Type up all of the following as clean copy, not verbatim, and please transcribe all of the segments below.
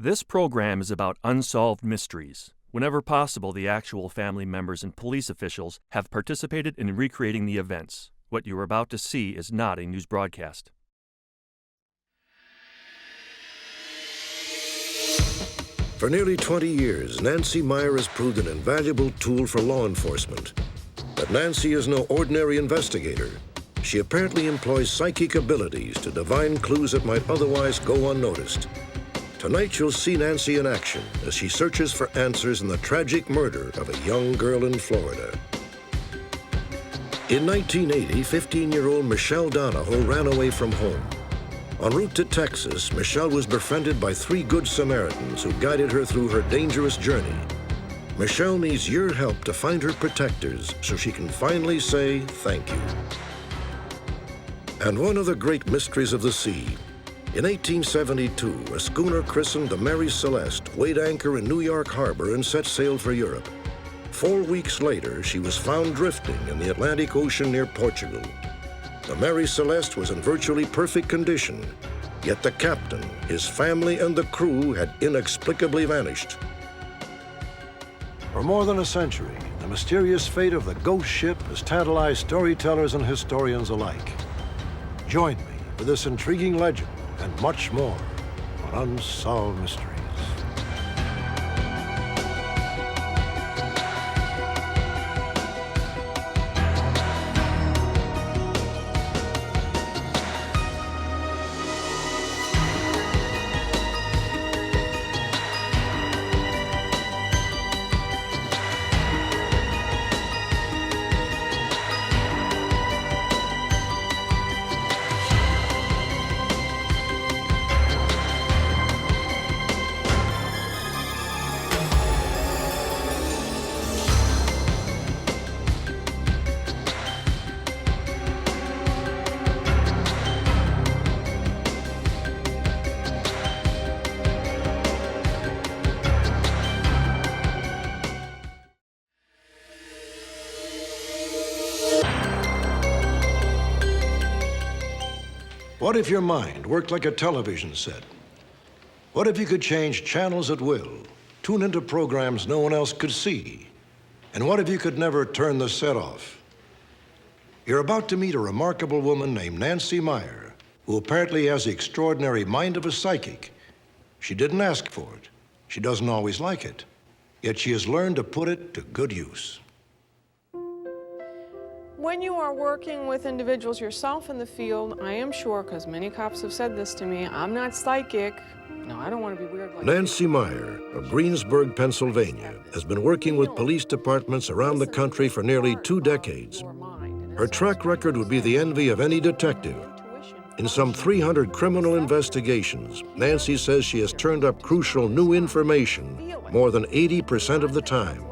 This program is about unsolved mysteries. Whenever possible, the actual family members and police officials have participated in recreating the events. What you are about to see is not a news broadcast. For nearly 20 years, Nancy Meyer has proved an invaluable tool for law enforcement. But Nancy is no ordinary investigator. She apparently employs psychic abilities to divine clues that might otherwise go unnoticed. Tonight, you'll see Nancy in action as she searches for answers in the tragic murder of a young girl in Florida. In 1980, 15-year-old Michelle Donahoe ran away from home. En route to Texas, Michelle was befriended by 3 good Samaritans who guided her through her dangerous journey. Michelle needs your help to find her protectors so she can finally say thank you. And one of the great mysteries of the sea. In 1872, a schooner christened the Mary Celeste weighed anchor in New York Harbor and set sail for Europe. 4 weeks later, she was found drifting in the Atlantic Ocean near Portugal. The Mary Celeste was in virtually perfect condition, yet the captain, his family, and the crew had inexplicably vanished. For more than a century, the mysterious fate of the ghost ship has tantalized storytellers and historians alike. Join me for this intriguing legend and much more on Unsolved Mysteries. What if your mind worked like a television set? What if you could change channels at will, tune into programs no one else could see? And what if you could never turn the set off? You're about to meet a remarkable woman named Nancy Meyer, who apparently has the extraordinary mind of a psychic. She didn't ask for it. She doesn't always like it. Yet she has learned to put it to good use. When you are working with individuals yourself in the field, I am sure, because many cops have said this to me, I'm not psychic. No, I don't want to be weird like Nancy Meyer of Greensburg, Pennsylvania, has been working with police departments around the country for nearly 2 decades. Her track record would be the envy of any detective. In some 300 criminal investigations, Nancy says she has turned up crucial new information more than 80% of the time.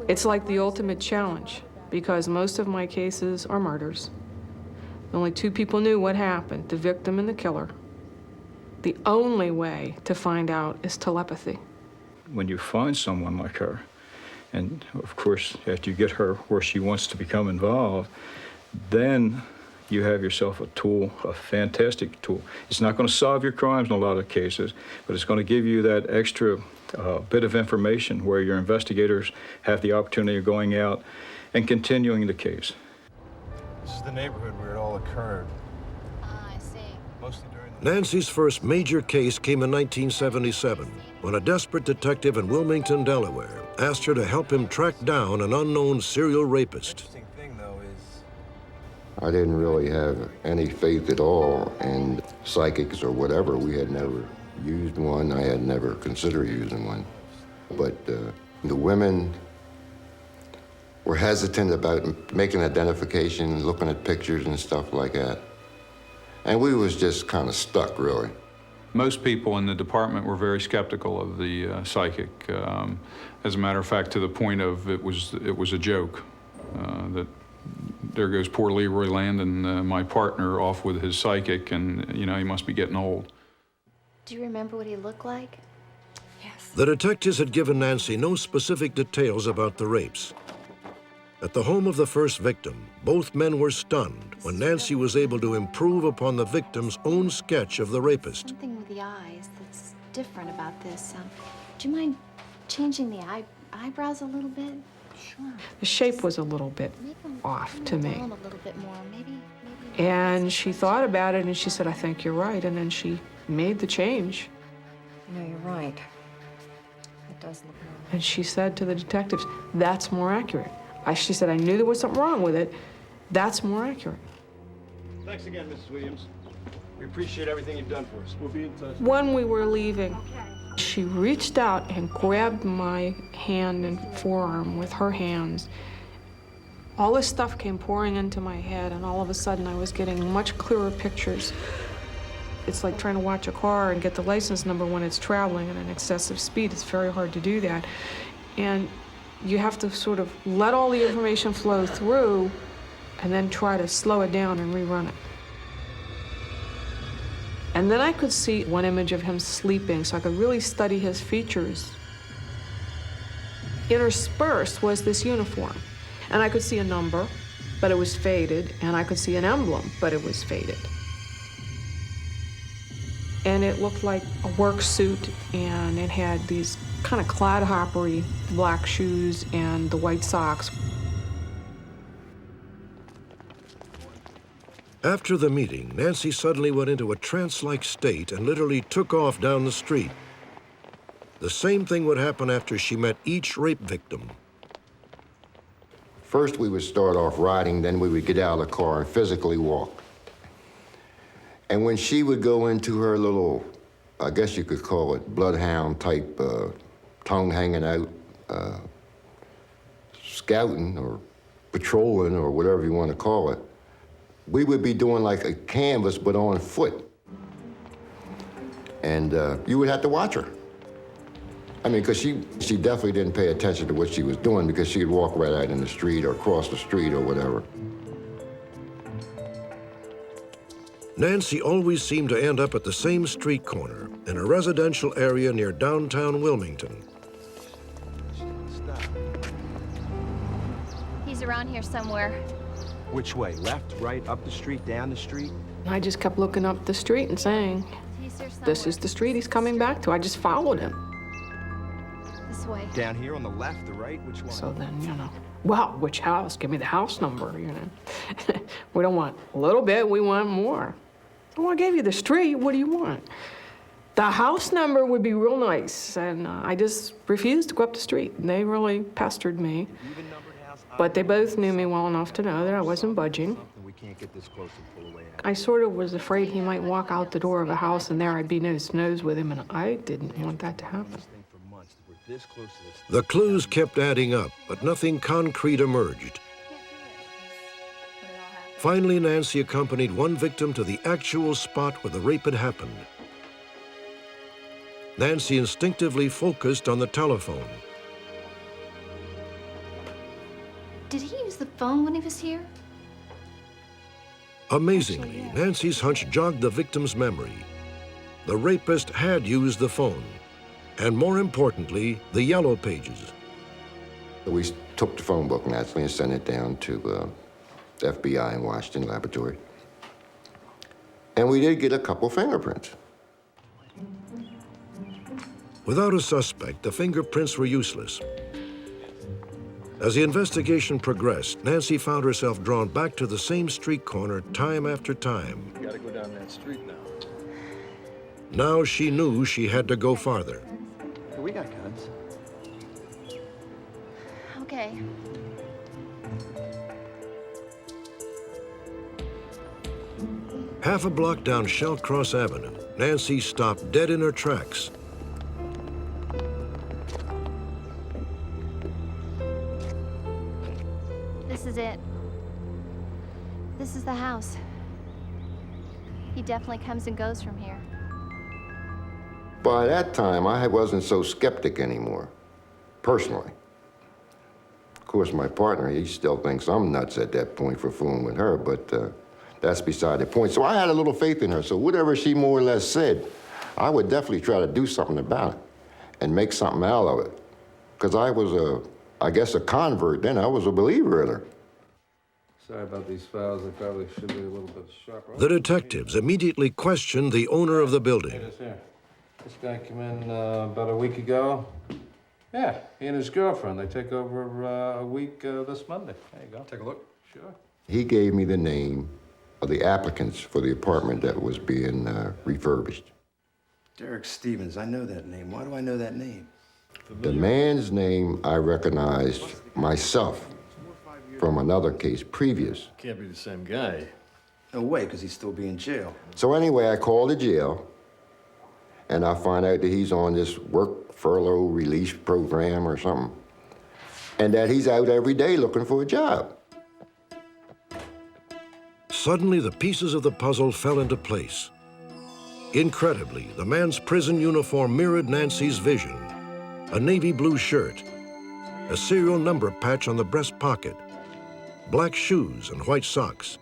It's like the ultimate challenge, because most of my cases are murders. Only 2 people knew what happened, the victim and the killer. The only way to find out is telepathy. When you find someone like her, and of course, after you get her where she wants to become involved, then you have yourself a tool, a fantastic tool. It's not going to solve your crimes in a lot of cases, but it's going to give you that extra bit of information where your investigators have the opportunity of going out and continuing the case. This is the neighborhood where it all occurred. I see. Mostly during the... Nancy's first major case came in 1977, when a desperate detective in Wilmington, Delaware, asked her to help him track down an unknown serial rapist. interesting thing, though, is... I didn't really have any faith at all in psychics or whatever. We had never used one. I had never considered using one. But the women were hesitant about making identification, looking at pictures and stuff like that. And we was just kind of stuck, really. Most people in the department were very skeptical of the psychic. As a matter of fact, to the point of it was a joke. That there goes poor Leroy Landon, my partner, off with his psychic, and he must be getting old. Do you remember what he looked like? Yes. The detectives had given Nancy no specific details about the rapes. At the home of the first victim, both men were stunned when Nancy was able to improve upon the victim's own sketch of the rapist. Something with the eyes that's different about this. Do you mind changing the eyebrows a little bit? Sure. The shape was a little bit off to me. A little bit more, maybe. And she thought about it and she said, I think you're right. And then she made the change. You know, you're right. It does look more. And she said to the detectives, that's more accurate. She said, I knew there was something wrong with it. That's more accurate. Thanks again, Mrs. Williams. We appreciate everything you've done for us. We'll be in touch. When we were leaving, she reached out and grabbed my hand and forearm with her hands. All this stuff came pouring into my head, and all of a sudden I was getting much clearer pictures. It's like trying to watch a car and get the license number when it's traveling at an excessive speed. It's very hard to do that. And you have to sort of let all the information flow through and then try to slow it down and rerun it. And then I could see one image of him sleeping, so I could really study his features. Interspersed was this uniform. And I could see a number, but it was faded, and I could see an emblem, but it was faded. And it looked like a work suit, and it had these kind of clodhoppery black shoes and the white socks. After the meeting, Nancy suddenly went into a trance-like state and literally took off down the street. The same thing would happen after she met each rape victim. First, we would start off riding, then we would get out of the car and physically walk. And when she would go into her little, I guess you could call it bloodhound type, tongue hanging out, scouting or patrolling or whatever you want to call it, we would be doing like a canvas, but on foot. And you would have to watch her. I mean, because she definitely didn't pay attention to what she was doing, because she'd walk right out in the street or across the street or whatever. Nancy always seemed to end up at the same street corner in a residential area near downtown Wilmington. He's around here somewhere. Which way? Left, right, up the street, down the street? I just kept looking up the street and saying, this is the street he's coming back to. I just followed him. This way. Down here on the left, the right? Which one? So then, you know, well, which house? Give me the house number, you know. We don't want a little bit, we want more. Well, I gave you the street, what do you want? The house number would be real nice, and I just refused to go up the street. And they really pestered me. But they both knew me well enough to know that I wasn't budging. I sort of was afraid he might walk out the door of a house and there I'd be nose to nose with him, and I didn't want that to happen. The clues kept adding up, but nothing concrete emerged. Finally, Nancy accompanied one victim to the actual spot where the rape had happened. Nancy instinctively focused on the telephone. Did he use the phone when he was here? Amazingly, Nancy's hunch jogged the victim's memory. The rapist had used the phone, and more importantly, the yellow pages. We took the phone book, naturally, and sent it down to the FBI in Washington laboratory. And we did get a couple fingerprints. Without a suspect, the fingerprints were useless. As the investigation progressed, Nancy found herself drawn back to the same street corner time after time. You gotta go down that street now. Now she knew she had to go farther. Hey, we got guns. Okay. Half a block down Shellcross Avenue, Nancy stopped dead in her tracks. This is it. This is the house. He definitely comes and goes from here. By that time, I wasn't so skeptic anymore, personally. Of course, my partner, he still thinks I'm nuts at that point for fooling with her, but that's beside the point. So I had a little faith in her, so whatever she more or less said, I would definitely try to do something about it and make something out of it. Because I was I guess a convert then. I was a believer in her. Sorry about these files. I probably should be a little bit sharper. The detectives immediately questioned the owner of the building. Hey, this here. This guy came in about a week ago. Yeah, he and his girlfriend. They take over a week this Monday. There you go. Take a look. Sure. He gave me the name of the applicants for the apartment that was being refurbished. Derek Stevens, I know that name. Why do I know that name? The man's name I recognized myself from another case previous. Can't be the same guy. No way, because he's still be in jail. So anyway, I called the jail, and I find out that he's on this work furlough release program or something, and that he's out every day looking for a job. Suddenly, the pieces of the puzzle fell into place. Incredibly, the man's prison uniform mirrored Nancy's vision. A navy blue shirt, a serial number patch on the breast pocket, black shoes and white socks.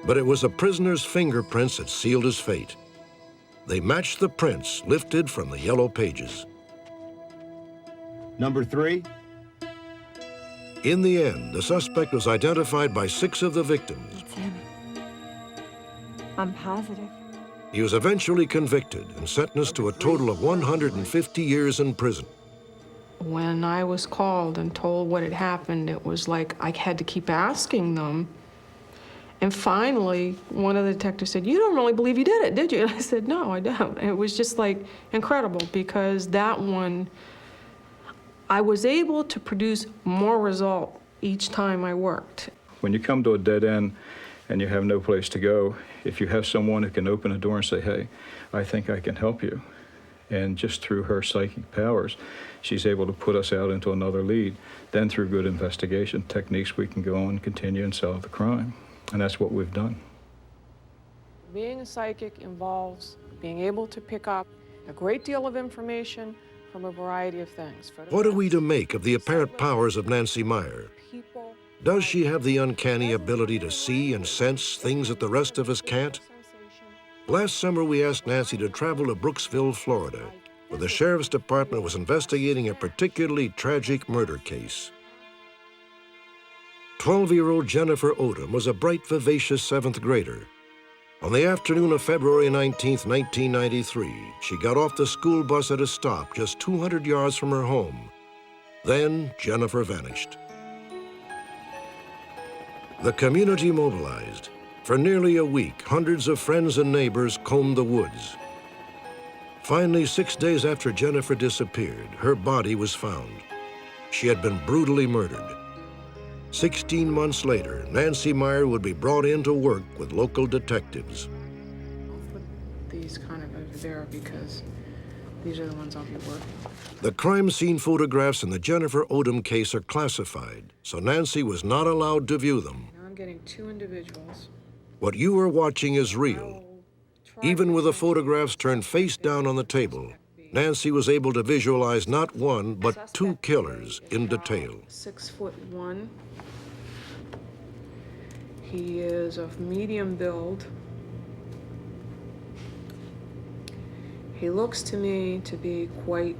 But it was the prisoner's fingerprints that sealed his fate. They matched the prints lifted from the yellow pages. Number 3? In the end, the suspect was identified by 6 of the victims. It's him. I'm positive. He was eventually convicted and sentenced to a total of 150 years in prison. When I was called and told what had happened, it was like I had to keep asking them. And finally, one of the detectives said, "You don't really believe you did it, did you?" And I said, "No, I don't." And it was just like incredible, because that one, I was able to produce more result each time I worked. When you come to a dead end and you have no place to go, if you have someone who can open a door and say, "Hey, I think I can help you," and just through her psychic powers, she's able to put us out into another lead. Then through good investigation techniques, we can go on and continue and solve the crime. And that's what we've done. Being a psychic involves being able to pick up a great deal of information from a variety of things. What are we to make of the apparent powers of Nancy Meyer? Does she have the uncanny ability to see and sense things that the rest of us can't? Last summer, we asked Nancy to travel to Brooksville, Florida, where the sheriff's department was investigating a particularly tragic murder case. 12-year-old Jennifer Odom was a bright, vivacious 7th grader. On the afternoon of February 19, 1993, she got off the school bus at a stop just 200 yards from her home. Then Jennifer vanished. The community mobilized. For nearly a week, hundreds of friends and neighbors combed the woods. Finally, 6 days after Jennifer disappeared, her body was found. She had been brutally murdered. 16 months later, Nancy Meyer would be brought in to work with local detectives. I'll put these kind of over there because these are the ones I'll be working with. The crime scene photographs in the Jennifer Odom case are classified, so Nancy was not allowed to view them. Now I'm getting 2 individuals. What you are watching is real. Even with the photographs turned face down on the table, Nancy was able to visualize not one, but 2 killers in detail. 6'1". He is of medium build. He looks to me to be quite,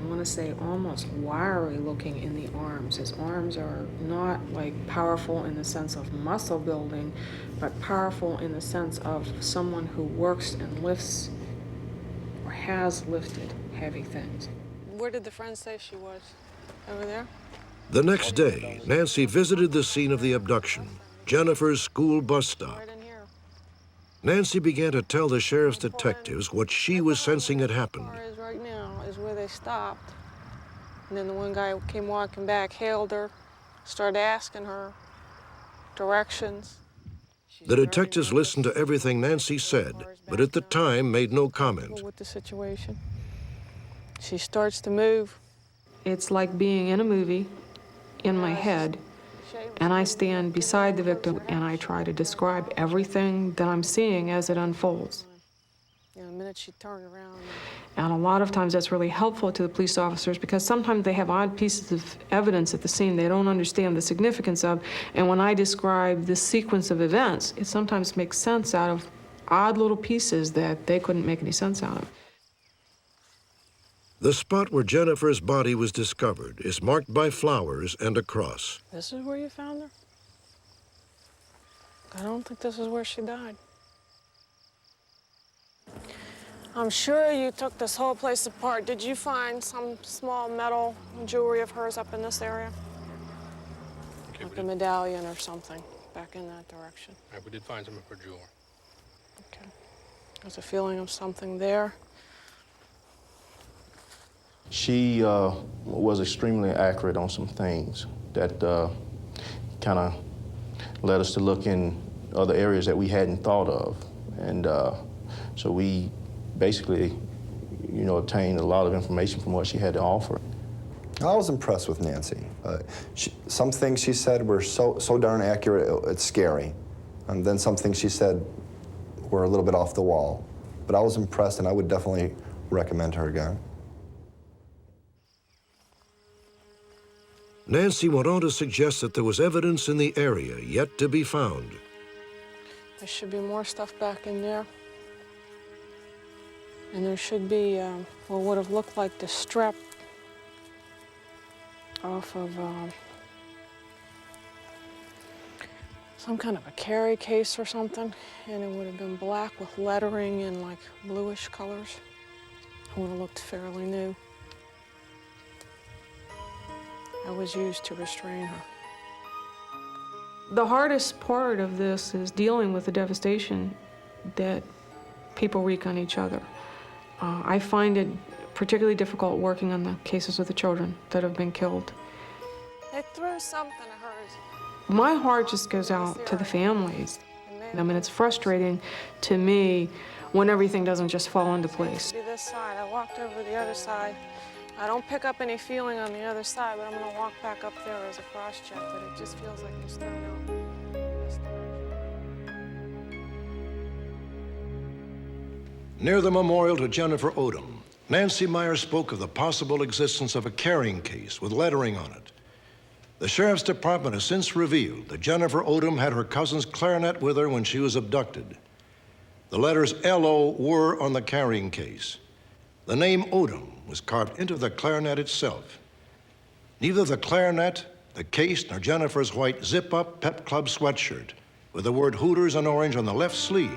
I want to say almost wiry looking in the arms. His arms are not like powerful in the sense of muscle building, but powerful in the sense of someone who works and lifts or has lifted heavy things. Where did the friend say she was? Over there? The next day, Nancy visited the scene of the abduction, Jennifer's school bus stop. Right in here. Nancy began to tell the sheriff's detectives what she was sensing had happened. Where is right now is where they stopped. And then the one guy came walking back, hailed her, started asking her directions. The detectives listened to everything Nancy said, but at the time made no comment. With the situation, she starts to move. It's like being in a movie in my head, and I stand beside the victim and I try to describe everything that I'm seeing as it unfolds. The minute she turned around. And a lot of times that's really helpful to the police officers because sometimes they have odd pieces of evidence at the scene they don't understand the significance of, and when I describe this sequence of events, it sometimes makes sense out of odd little pieces that they couldn't make any sense out of. The spot where Jennifer's body was discovered is marked by flowers and a cross. This is where you found her? I don't think this is where she died. I'm sure you took this whole place apart. Did you find some small metal jewelry of hers up in this area? Okay, Like a medallion or something back in that direction. All right, we did find some of her jewelry. Okay. There's a feeling of something there. She was extremely accurate on some things that kind of led us to look in other areas that we hadn't thought of. And so we basically, obtained a lot of information from what she had to offer. I was impressed with Nancy. Some things she said were so darn accurate, it's scary. And then some things she said were a little bit off the wall. But I was impressed, and I would definitely recommend her again. Nancy went on to suggest that there was evidence in the area yet to be found. There should be more stuff back in there. And there should be what would have looked like the strap off of some kind of a carry case or something. And it would have been black with lettering in like bluish colors. It would have looked fairly new. That was used to restrain her. The hardest part of this is dealing with the devastation that people wreak on each other. I find it particularly difficult working on the cases of the children that have been killed. They threw something at hers. My heart just goes out to the families. I mean, it's frustrating to me when everything doesn't just fall into place. This side, I walked over the other side. I don't pick up any feeling on the other side, but I'm going to walk back up there as a cross-check, but it just feels like it's thrown out. Near the memorial to Jennifer Odom, Nancy Meyer spoke of the possible existence of a carrying case with lettering on it. The Sheriff's Department has since revealed that Jennifer Odom had her cousin's clarinet with her when she was abducted. The letters L.O. were on the carrying case. The name Odom was carved into the clarinet itself. Neither the clarinet, the case, nor Jennifer's white zip-up Pep Club sweatshirt with the word Hooters in orange on the left sleeve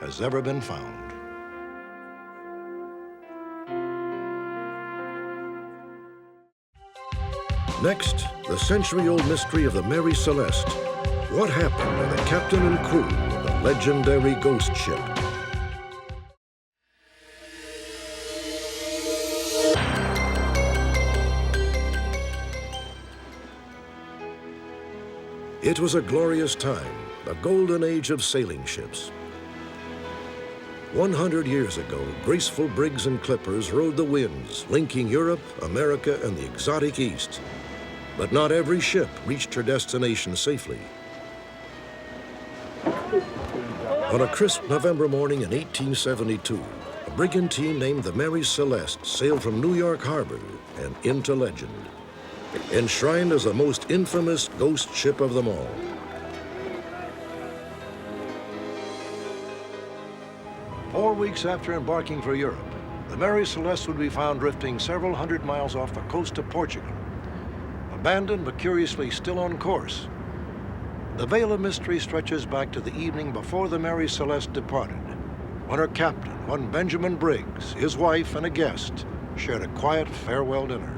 has ever been found. Next, the century-old mystery of the Mary Celeste. What happened to the captain and crew of the legendary ghost ship? It was a glorious time, a golden age of sailing ships. 100 years ago, graceful brigs and clippers rode the winds, linking Europe, America, and the exotic East. But not every ship reached her destination safely. On a crisp November morning in 1872, a brigantine named the Mary Celeste sailed from New York Harbor and into legend, enshrined as the most infamous ghost ship of them all. Four weeks after embarking for Europe, the Mary Celeste would be found drifting several hundred miles off the coast of Portugal. Abandoned but curiously still on course. The veil of mystery stretches back to the evening before the Mary Celeste departed, when her captain, one Benjamin Briggs, his wife, and a guest shared a quiet farewell dinner.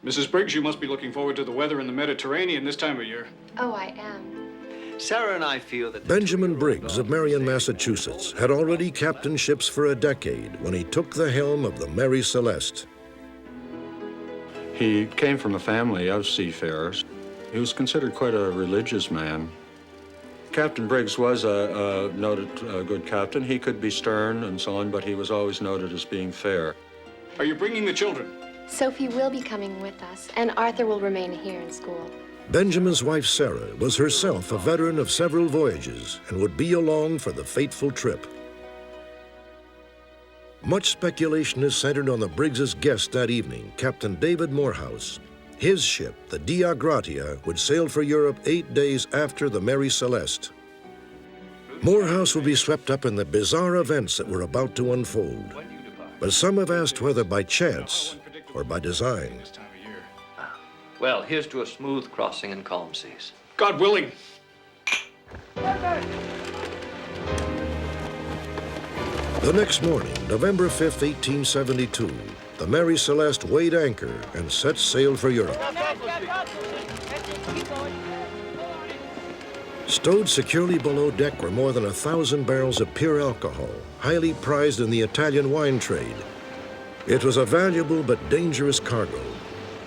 Mrs. Briggs, you must be looking forward to the weather in the Mediterranean this time of year. Oh, I am. Sarah and I feel that... Benjamin Briggs of Marion, Massachusetts, had already captained ships for a decade when he took the helm of the Mary Celeste. He came from a family of seafarers. He was considered quite a religious man. Captain Briggs was a noted good captain. He could be stern and so on, but he was always noted as being fair. Are you bringing the children? Sophie will be coming with us, and Arthur will remain here in school. Benjamin's wife, Sarah, was herself a veteran of several voyages and would be along for the fateful trip. Much speculation is centered on the Briggs' guest that evening, Captain David Morehouse. His ship, the Dia Gratia, would sail for Europe 8 days after the Mary Celeste. Morehouse would be swept up in the bizarre events that were about to unfold. But some have asked whether by chance or by design. Well, here's to a smooth crossing in calm seas. God willing. The next morning, November 5th, 1872, the Mary Celeste weighed anchor and set sail for Europe. Stowed securely below deck were more than 1,000 barrels of pure alcohol, highly prized in the Italian wine trade. It was a valuable but dangerous cargo.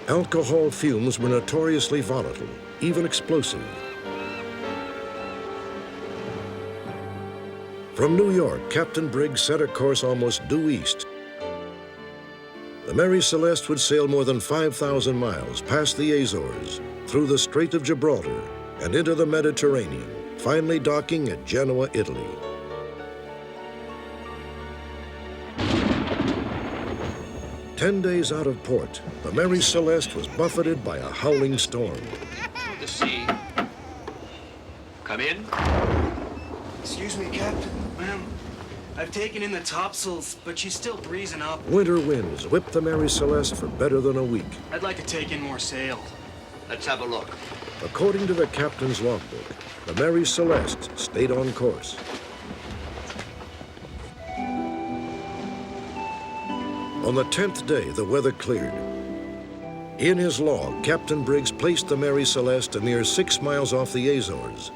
Alcohol fumes were notoriously volatile, even explosive. From New York, Captain Briggs set a course almost due east. The Mary Celeste would sail more than 5,000 miles past the Azores, through the Strait of Gibraltar, and into the Mediterranean, finally docking at Genoa, Italy. "10 days out of port, the Mary Celeste was buffeted by a howling storm. The sea. Come in. Excuse me, Captain. Ma'am, I've taken in the topsails, but she's still breezing up. Winter winds whipped the Mary Celeste for better than a week. I'd like to take in more sail. Let's have a look. According to the captain's logbook, the Mary Celeste stayed on course. On the 10th day, the weather cleared. In his log, Captain Briggs placed the Mary Celeste a mere 6 miles off the Azores.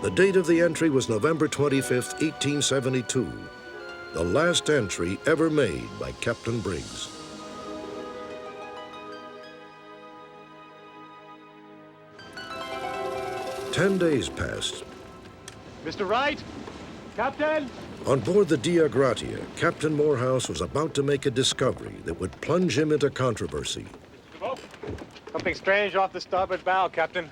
The date of the entry was November 25th, 1872, the last entry ever made by Captain Briggs. "10 days passed. Mr. Wright? Captain? On board the Dea Gratia, Captain Morehouse was about to make a discovery that would plunge him into controversy. Something strange off the starboard bow, Captain.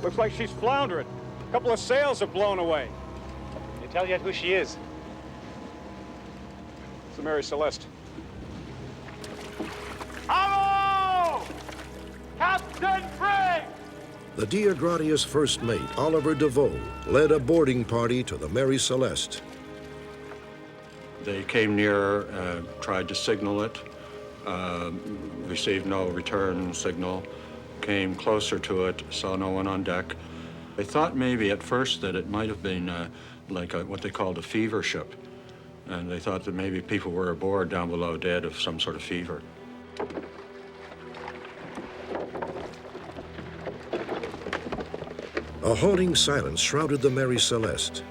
Looks like she's floundering. A couple of sails are blown away. Can you tell yet who she is? It's the Mary Celeste. Hello! Captain Briggs! The Dea Gratia's first mate, Oliver DeVoe, led a boarding party to the Mary Celeste. They came near, tried to signal it, received no return signal, came closer to it, saw no one on deck. They thought maybe at first that it might have been what they called a fever ship. And they thought that maybe people were aboard down below dead of some sort of fever. A haunting silence shrouded the Mary Celeste.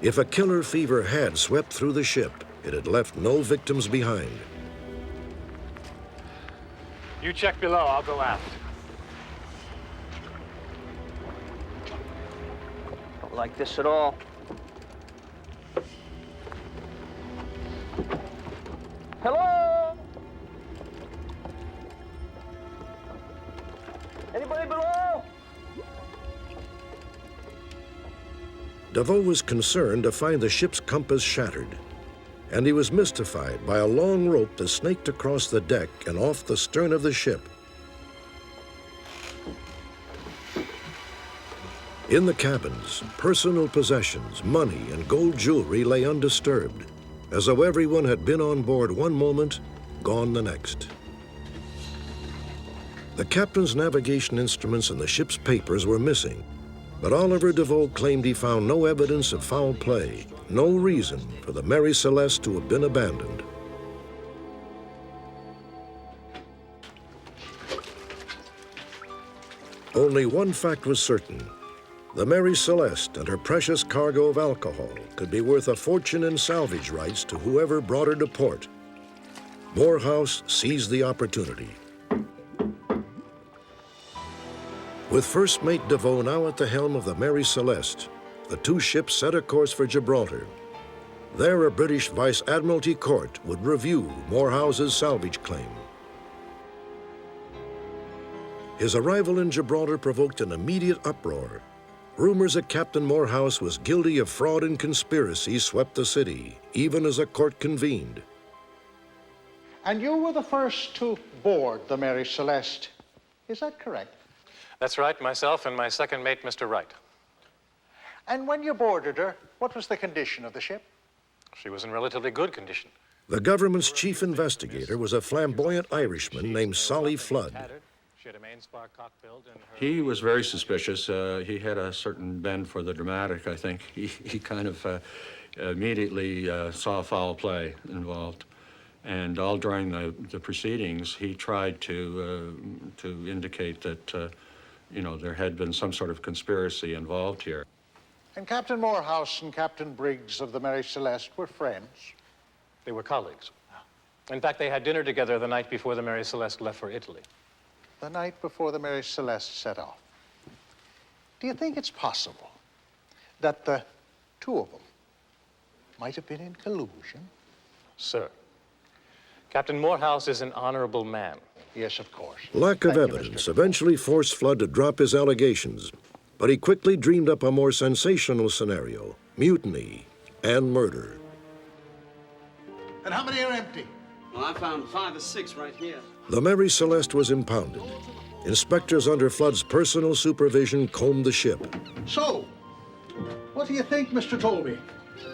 If a killer fever had swept through the ship, it had left no victims behind. You check below, I'll go aft. Don't like this at all. Hello? Anybody below? DeVoe was concerned to find the ship's compass shattered, and he was mystified by a long rope that snaked across the deck and off the stern of the ship. In the cabins, personal possessions, money, and gold jewelry lay undisturbed, as though everyone had been on board one moment, gone the next. The captain's navigation instruments and the ship's papers were missing, but Oliver DeVoe claimed he found no evidence of foul play, no reason for the Mary Celeste to have been abandoned. Only one fact was certain. The Mary Celeste and her precious cargo of alcohol could be worth a fortune in salvage rights to whoever brought her to port. Morehouse seized the opportunity. With First Mate DeVoe now at the helm of the Mary Celeste, the two ships set a course for Gibraltar. There, a British Vice Admiralty court would review Morehouse's salvage claim. His arrival in Gibraltar provoked an immediate uproar. Rumors that Captain Morehouse was guilty of fraud and conspiracy swept the city, even as a court convened. And you were the first to board the Mary Celeste. Is that correct? That's right, myself and my second mate, Mr. Wright. And when you boarded her, what was the condition of the ship? She was in relatively good condition. The government's chief investigator was a flamboyant Irishman named Solly Flood. She had a main spark cock build and her... He was very suspicious. He had a certain bend for the dramatic, I think. He kind of immediately saw foul play involved. And all during the proceedings, he tried to indicate that, you know, there had been some sort of conspiracy involved here. And Captain Morehouse and Captain Briggs of the Mary Celeste were friends. They were colleagues. In fact, they had dinner together the night before the Mary Celeste left for Italy. The night before the Mary Celeste set off. Do you think it's possible that the two of them might have been in collusion? Sir, Captain Morehouse is an honorable man. Yes, of course. Lack of evidence eventually forced Flood to drop his allegations, but he quickly dreamed up a more sensational scenario: mutiny and murder. And how many are empty? Well, I found 5 or 6 right here. The Mary Celeste was impounded. Inspectors under Flood's personal supervision combed the ship. So, what do you think, Mr. Tolby?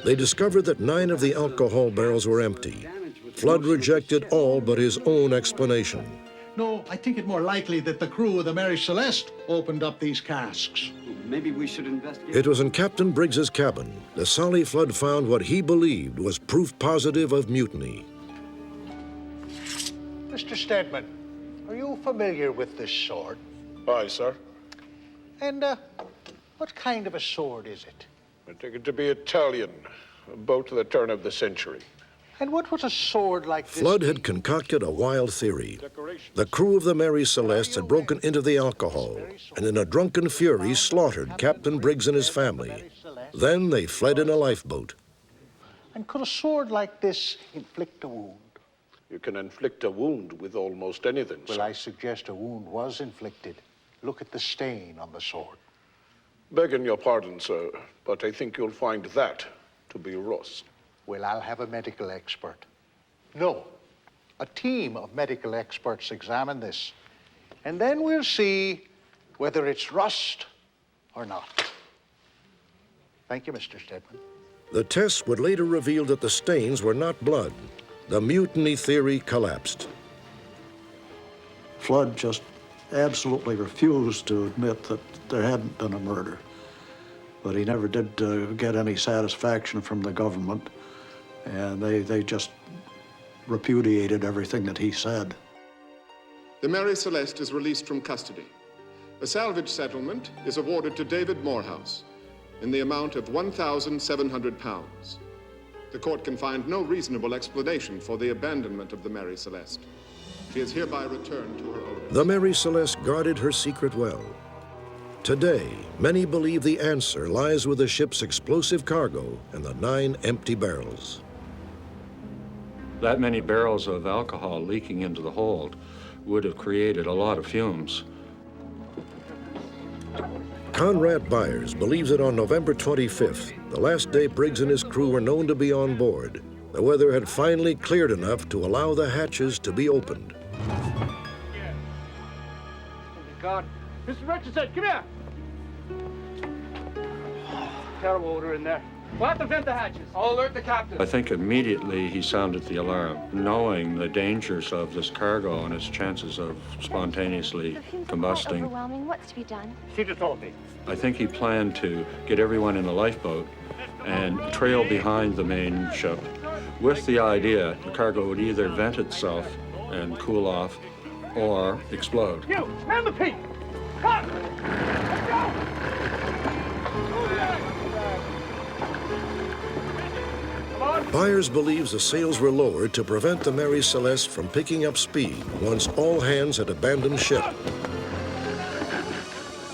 They discovered that 9 of the alcohol barrels were empty. Flood rejected all but his own explanation. No, I think it more likely that the crew of the Mary Celeste opened up these casks. Maybe we should investigate. It was in Captain Briggs's cabin that Solly Flood found what he believed was proof positive of mutiny. Mr. Stedman, are you familiar with this sword? Aye, sir. And what kind of a sword is it? I take it to be Italian, about to the turn of the century. And what was a sword like this? Flood had concocted a wild theory. The crew of the Mary Celeste had broken into the alcohol and in a drunken fury slaughtered Captain Briggs and his family. Then they fled in a lifeboat. And could a sword like this inflict a wound? You can inflict a wound with almost anything, Well, sir. I suggest a wound was inflicted. Look at the stain on the sword. Begging your pardon, sir, but I think you'll find that to be rust. Well, I'll have a medical expert. No, a team of medical experts examine this. And then we'll see whether it's rust or not. Thank you, Mr. Stedman. The tests would later reveal that the stains were not blood. The mutiny theory collapsed. Flood just absolutely refused to admit that there hadn't been a murder. But he never did get any satisfaction from the government, and they just repudiated everything that he said. The Mary Celeste is released from custody. A salvage settlement is awarded to David Morehouse in the amount of £1,700. The court can find no reasonable explanation for the abandonment of the Mary Celeste. She is hereby returned to her owners. The Mary Celeste guarded her secret well. Today, many believe the answer lies with the ship's explosive cargo and the 9 empty barrels. That many barrels of alcohol leaking into the hold would have created a lot of fumes. Conrad Byers believes that on November 25th, the last day Briggs and his crew were known to be on board, the weather had finally cleared enough to allow the hatches to be opened. God. Mr. Richardson, come here! Terrible odor in there. We'll have to vent the hatches. I'll alert the captain. I think immediately he sounded the alarm, knowing the dangers of this cargo and its chances of spontaneously combusting. Overwhelming. What's to be done? She just told me. I think he planned to get everyone in a lifeboat and trail behind the main ship with the idea the cargo would either vent itself and cool off or explode. You, man the peak! Cut! Let's go! Byers believes the sails were lowered to prevent the Mary Celeste from picking up speed once all hands had abandoned ship.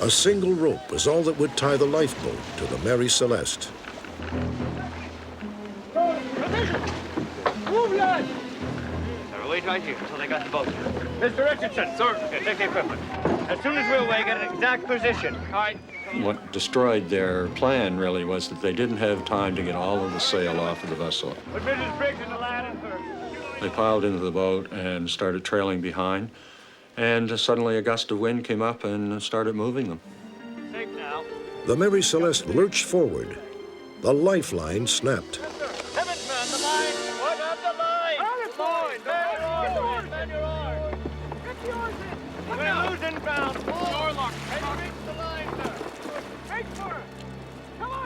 A single rope was all that would tie the lifeboat to the Mary Celeste. Move, lads! Now, wait right here until they got the boat. Mr. Richardson, sir. Okay, take the equipment. As soon as we're away, get an exact position. All right. What destroyed their plan really was that they didn't have time to get all of the sail off of the vessel. Put Mrs. Briggs and the lad in first. They piled into the boat and started trailing behind, and suddenly a gust of wind came up and started moving them. Safe now. The Mary Celeste lurched forward. The lifeline snapped. Heavens, man, the line. What up the line? On it, boys. Man your arms. Man your arms. Get the oars in. We're losing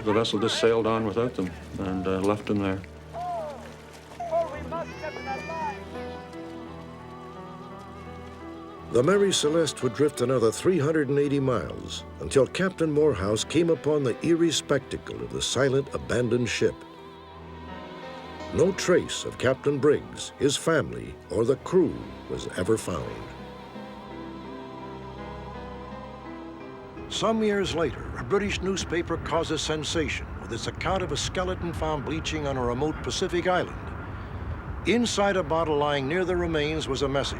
The vessel just sailed on without them and left them there. The Mary Celeste would drift another 380 miles until Captain Morehouse came upon the eerie spectacle of the silent, abandoned ship. No trace of Captain Briggs, his family, or the crew was ever found. Some years later, a British newspaper caused a sensation with its account of a skeleton found bleaching on a remote Pacific island. Inside a bottle lying near the remains was a message.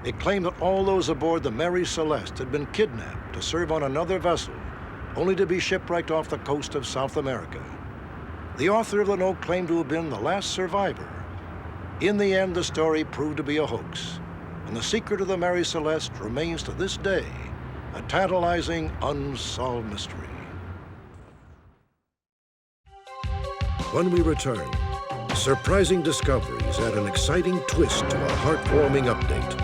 It claimed that all those aboard the Mary Celeste had been kidnapped to serve on another vessel, only to be shipwrecked off the coast of South America. The author of the note claimed to have been the last survivor. In the end, the story proved to be a hoax, and the secret of the Mary Celeste remains to this day a tantalizing, unsolved mystery. When we return, surprising discoveries add an exciting twist to a heartwarming update.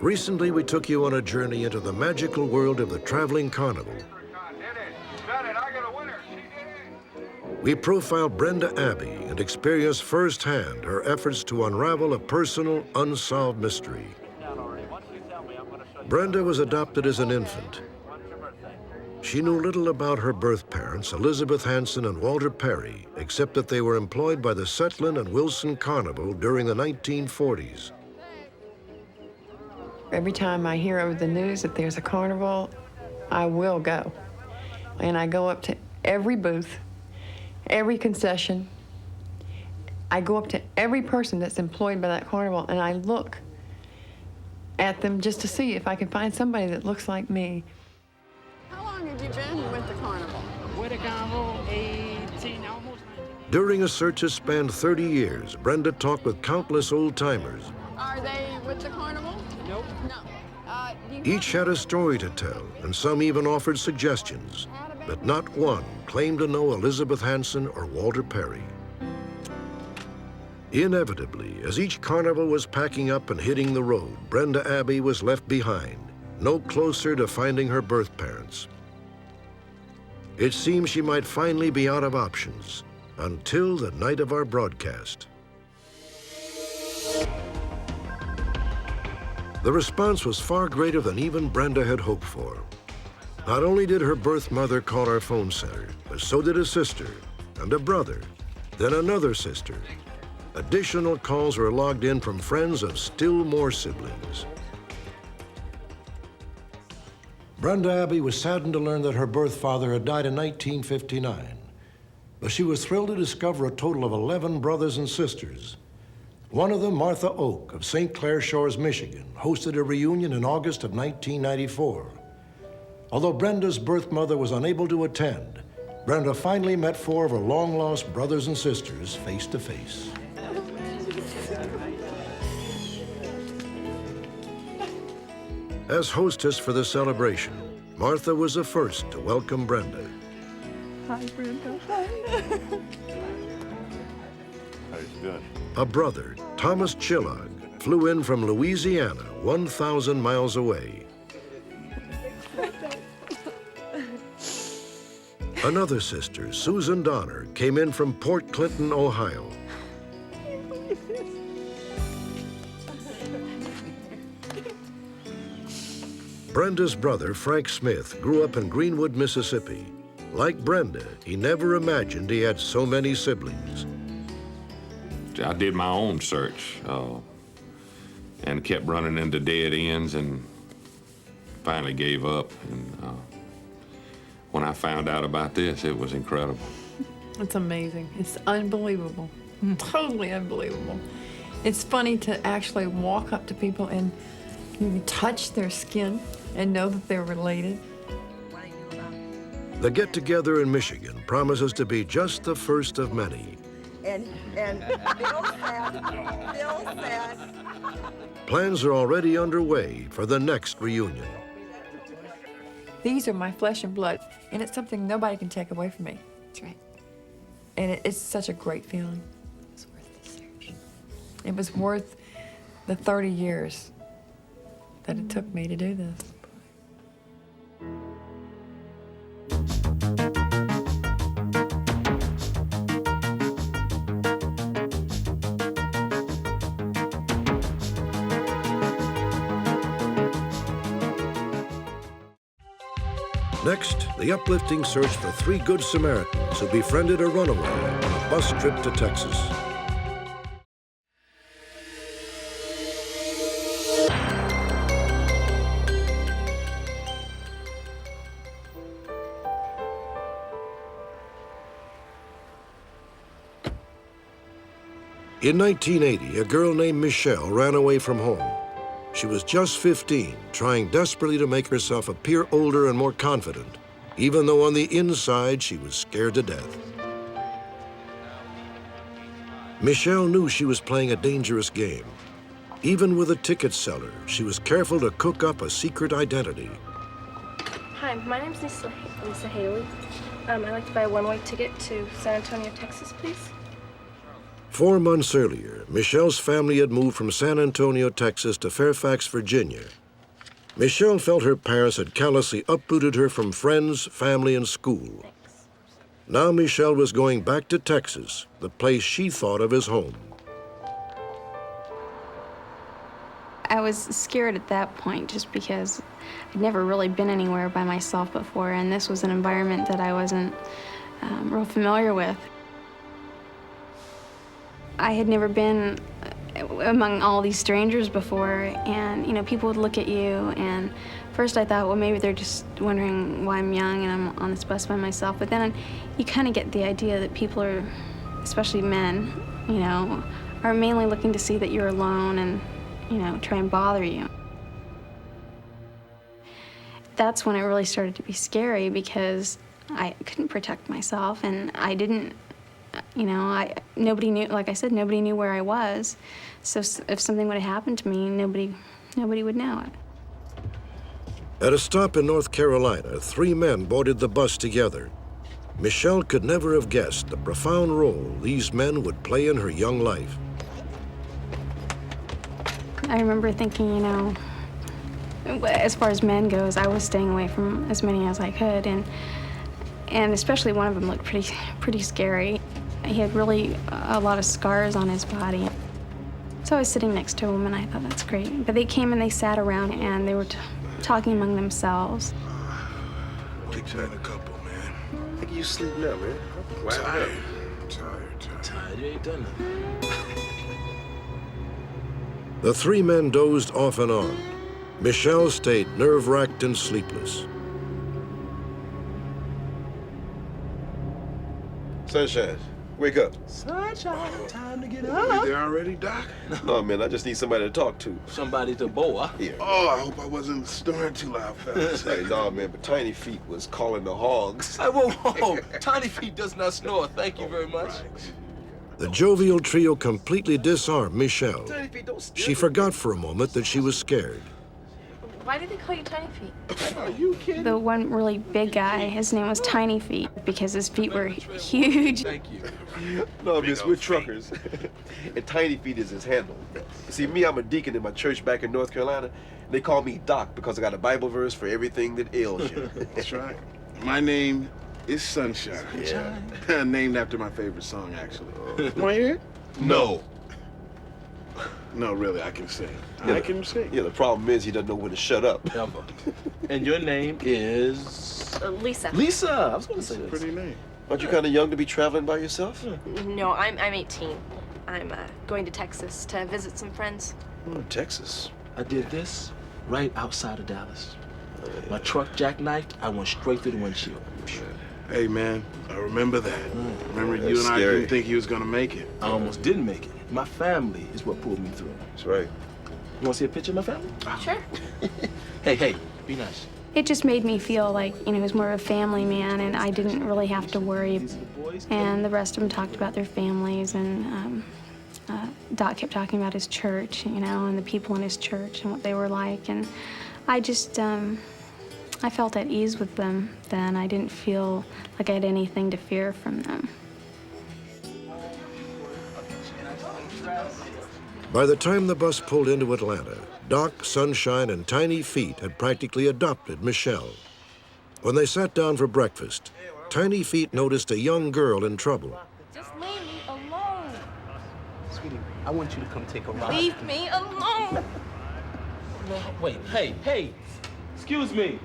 Recently, we took you on a journey into the magical world of the traveling carnival. We profiled Brenda Abbey and experienced firsthand her efforts to unravel a personal, unsolved mystery. Brenda was adopted as an infant. She knew little about her birth parents, Elizabeth Hanson and Walter Perry, except that they were employed by the Settlin and Wilson Carnival during the 1940s. Every time I hear over the news that there's a carnival, I will go. And I go up to every booth, every concession. I go up to every person that's employed by that carnival, and I look at them just to see if I can find somebody that looks like me. How long have you been with the carnival? With the carnival, 18, almost 19. During a search that spanned 30 years, Brenda talked with countless old-timers. Are they with the carnival? Nope. No. Each had a story to tell, and some even offered suggestions, but not one claimed to know Elizabeth Hanson or Walter Perry. Inevitably, as each carnival was packing up and hitting the road, Brenda Abbey was left behind, no closer to finding her birth parents. It seemed she might finally be out of options, until the night of our broadcast. The response was far greater than even Brenda had hoped for. Not only did her birth mother call our phone center, but so did a sister and a brother, then another sister. Additional calls were logged in from friends of still more siblings. Brenda Abbey was saddened to learn that her birth father had died in 1959, but she was thrilled to discover a total of 11 brothers and sisters. One of them, Martha Oak of St. Clair Shores, Michigan, hosted a reunion in August of 1994. Although Brenda's birth mother was unable to attend, Brenda finally met 4 of her long-lost brothers and sisters face to face. As hostess for the celebration, Martha was the first to welcome Brenda. Hi, Brenda. How you doing? A brother, Thomas Chillog, flew in from Louisiana, 1,000 miles away. Another sister, Susan Donner, came in from Port Clinton, Ohio. Brenda's brother, Frank Smith, grew up in Greenwood, Mississippi. Like Brenda, he never imagined he had so many siblings. I did my own search and kept running into dead ends and finally gave up. And when I found out about this, it was incredible. It's amazing. It's unbelievable. Totally unbelievable. It's funny to actually walk up to people and you can touch their skin and know that they're related. The get-together in Michigan promises to be just the first of many. And Bill said. Plans are already underway for the next reunion. These are my flesh and blood, and it's something nobody can take away from me. That's right. And it's such a great feeling. It was worth the search. It was worth the 30 years that it took me to do this. Next, the uplifting search for 3 good Samaritans who befriended a runaway on a bus trip to Texas. In 1980, a girl named Michelle ran away from home. She was just 15, trying desperately to make herself appear older and more confident, even though on the inside she was scared to death. Michelle knew she was playing a dangerous game. Even with a ticket seller, she was careful to cook up a secret identity. Hi, my name's Lisa Haley. I'd like to buy a one-way ticket to San Antonio, Texas, please. 4 months earlier, Michelle's family had moved from San Antonio, Texas to Fairfax, Virginia. Michelle felt her parents had callously uprooted her from friends, family, and school. Now Michelle was going back to Texas, the place she thought of as home. I was scared at that point just because I'd never really been anywhere by myself before, and this was an environment that I wasn't real familiar with. I had never been among all these strangers before, and, you know, people would look at you, and first I thought, well, maybe they're just wondering why I'm young and I'm on this bus by myself, but then you kind of get the idea that people are, especially men, you know, are mainly looking to see that you're alone and, you know, try and bother you. That's when it really started to be scary because I couldn't protect myself, and I didn't, you know, nobody knew, like I said, nobody knew where I was. So if something would have happened to me, nobody would know it. At a stop in North Carolina, 3 men boarded the bus together. Michelle could never have guessed the profound role these men would play in her young life. I remember thinking, you know, as far as men goes, I was staying away from as many as I could, and especially one of them looked pretty scary. He had really a lot of scars on his body. So I was sitting next to him, and I thought, that's great. But they came and they sat around, and they were talking among themselves. Keep saying a couple, man. I think you sleep now, man. Tired. Tired. You ain't done nothing. The 3 men dozed off and on. Michelle stayed nerve-wracked and sleepless. Sunshine, wake up. Sunshine, time to get You up. there already, Doc? No, man, I just need somebody to talk to. Somebody to boa. Yeah. Oh, I hope I wasn't snoring too loud, fellas. Hey, nah, man, but Tiny Feet was calling the hogs. Hey, whoa. Tiny Feet does not snore. Thank you very much. The jovial trio completely disarmed Michelle. She forgot for a moment that she was scared. Why did they call you Tiny Feet? Are you kidding? The one really big guy, his name was Tiny Feet because his feet were huge. Thank you. No, miss, we're truckers. And Tiny Feet is his handle. See, me, I'm a deacon in my church back in North Carolina. They call me Doc because I got a Bible verse for everything that ails you. That's right. My name is Sunshine. Yeah. Named after my favorite song, actually. Want to hear it? No. No, really, I can sing. Yeah, I can sing. Yeah, the problem is he doesn't know when to shut up. Ever. And your name is? Lisa. Lisa. I was going to say this. Pretty name. Aren't you kind of young to be traveling by yourself? No, I'm 18. I'm going to Texas to visit some friends. Oh, Texas. I did this right outside of Dallas. My truck jackknifed, I went straight through the windshield. Hey, man, I remember that. Remember That's you and I scary. didn't think he was going to make it. I almost didn't make it. My family is what pulled me through. That's right. You want to see a picture of my family? Sure. Hey, be nice. It just made me feel like, you know, he was more of a family man, and I didn't really have to worry. And the rest of them talked about their families, and Doc kept talking about his church, you know, and the people in his church and what they were like. And I just, I felt at ease with them then. I didn't feel like I had anything to fear from them. By the time the bus pulled into Atlanta, Doc, Sunshine, and Tiny Feet had practically adopted Michelle. When they sat down for breakfast, Tiny Feet noticed a young girl in trouble. Just leave me alone. Sweetie, I want you to come take a ride. Leave me alone. No, wait, hey, excuse me.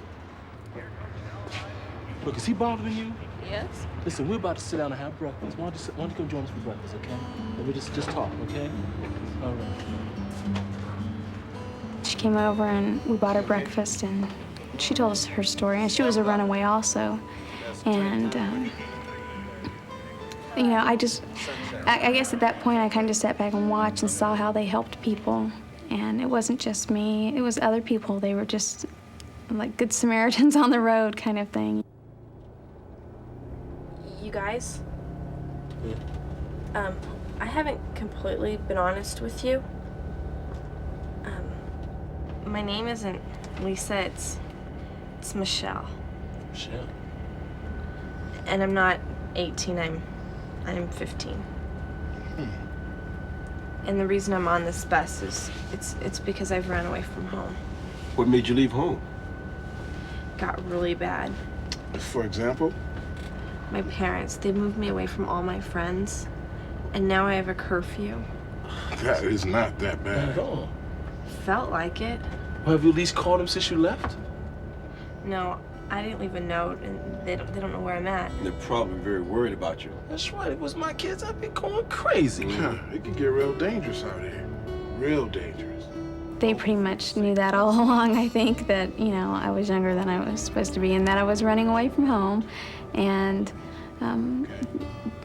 Look, is he bothering you? Yes. Listen, we're about to sit down and have breakfast. Why don't you come join us for breakfast, okay? And we just talk, okay? All right. She came over and we bought her breakfast, and she told us her story. And she was a runaway also. And, you know, I guess at that point I kind of sat back and watched and saw how they helped people. And it wasn't just me, it was other people. They were just like good Samaritans on the road kind of thing. You guys? I haven't completely been honest with you. My name isn't Lisa, it's Michelle. Michelle? And I'm not 18, I'm 15. And the reason I'm on this bus is it's because I've run away from home. What made you leave home? Got really bad. For example? My parents, they moved me away from all my friends, and now I have a curfew. That is not that Not bad. at all. Felt like it. Well, have you at least called him since you left? No, I didn't leave a note, and they don't know where I'm at. They're probably very worried about you. That's right, it was my kids. I'd be going crazy. Yeah, it can get real dangerous out here. Real dangerous. They pretty much knew that all along, I think, that, you know, I was younger than I was supposed to be and that I was running away from home. And,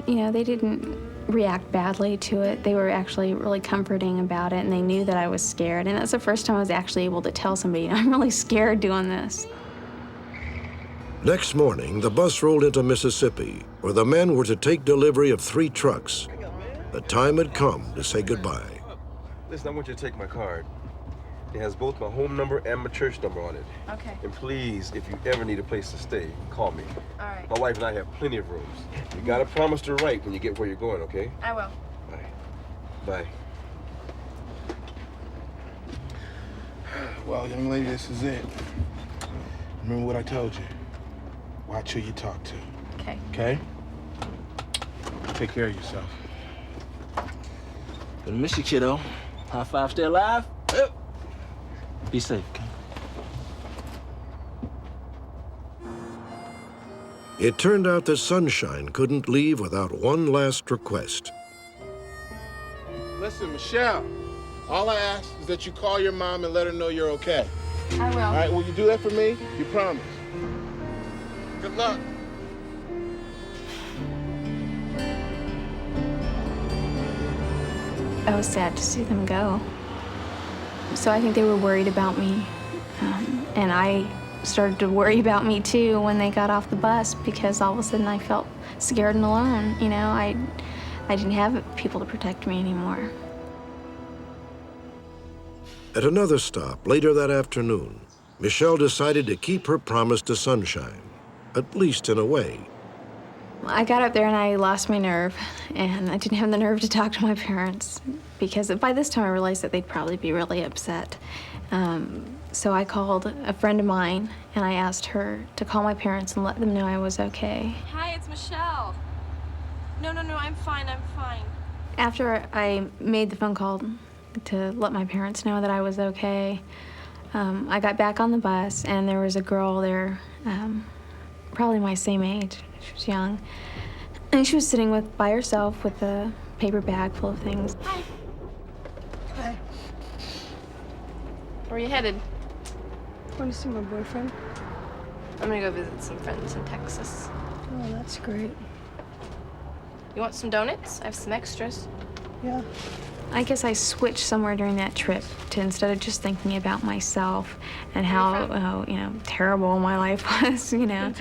you know, they didn't react badly to it. They were actually really comforting about it, and they knew that I was scared. And that's the first time I was actually able to tell somebody, I'm really scared doing this. Next morning, the bus rolled into Mississippi, where the men were to take delivery of 3 trucks. The time had come to say goodbye. Listen, I want you to take my card. It has both my home number and my church number on it. Okay. And please, if you ever need a place to stay, call me. All right. My wife and I have plenty of rooms. You gotta promise to write when you get where you're going, okay? I will. Bye. Well, young lady, this is it. Remember what I told you. Watch who you talk to. Okay. Okay? Take care of yourself. Gonna miss you, kiddo. High five, stay alive. Be safe, okay? It turned out that Sunshine couldn't leave without one last request. Listen, Michelle, all I ask is that you call your mom and let her know you're okay. I will. All right, will you do that for me? You promise? Good luck. I was sad to see them go. So I think they were worried about me. And I started to worry about me too when they got off the bus, because all of a sudden I felt scared and alone. You know, I didn't have people to protect me anymore. At another stop later that afternoon, Michelle decided to keep her promise to Sunshine, at least in a way. I got up there and I lost my nerve, and I didn't have the nerve to talk to my parents, because by this time I realized that they'd probably be really upset. So I called a friend of mine and I asked her to call my parents and let them know I was okay. Hi, it's Michelle. No, I'm fine, After I made the phone call to let my parents know that I was okay, I got back on the bus and there was a girl there, probably my same age. She was young. And she was sitting by herself with a paper bag full of things. Hi. Hi. Where are you headed? Want to see my boyfriend? I'm gonna go visit some friends in Texas. Oh, that's great. You want some donuts? I have some extras. Yeah. I guess I switched somewhere during that trip to, instead of just thinking about myself and how, you know, terrible my life was, you know,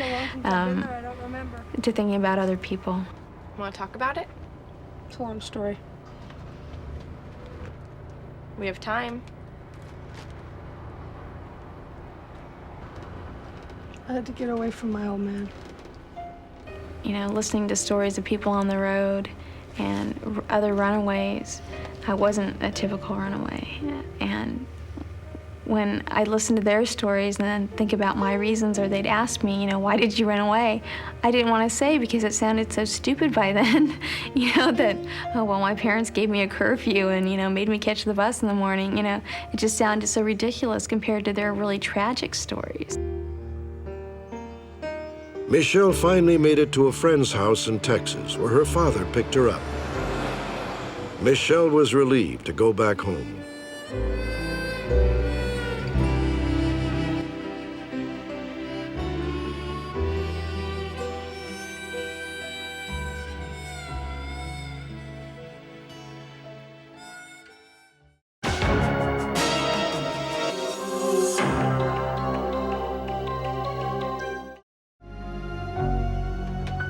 I don't remember. to thinking about other people. Want to talk about it? It's a long story. We have time. I had to get away from my old man. You know, listening to stories of people on the road and other runaways, I wasn't a typical runaway. And when I listen to their stories and then think about my reasons, or they'd ask me, you know, why did you run away? I didn't want to say because it sounded so stupid by then, you know, that, oh, well, my parents gave me a curfew and, you know, made me catch the bus in the morning, you know. It just sounded so ridiculous compared to their really tragic stories. Michelle finally made it to a friend's house in Texas, where her father picked her up. Michelle was relieved to go back home.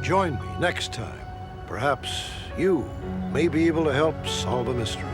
Join me next time. Perhaps you may be able to help solve a mystery.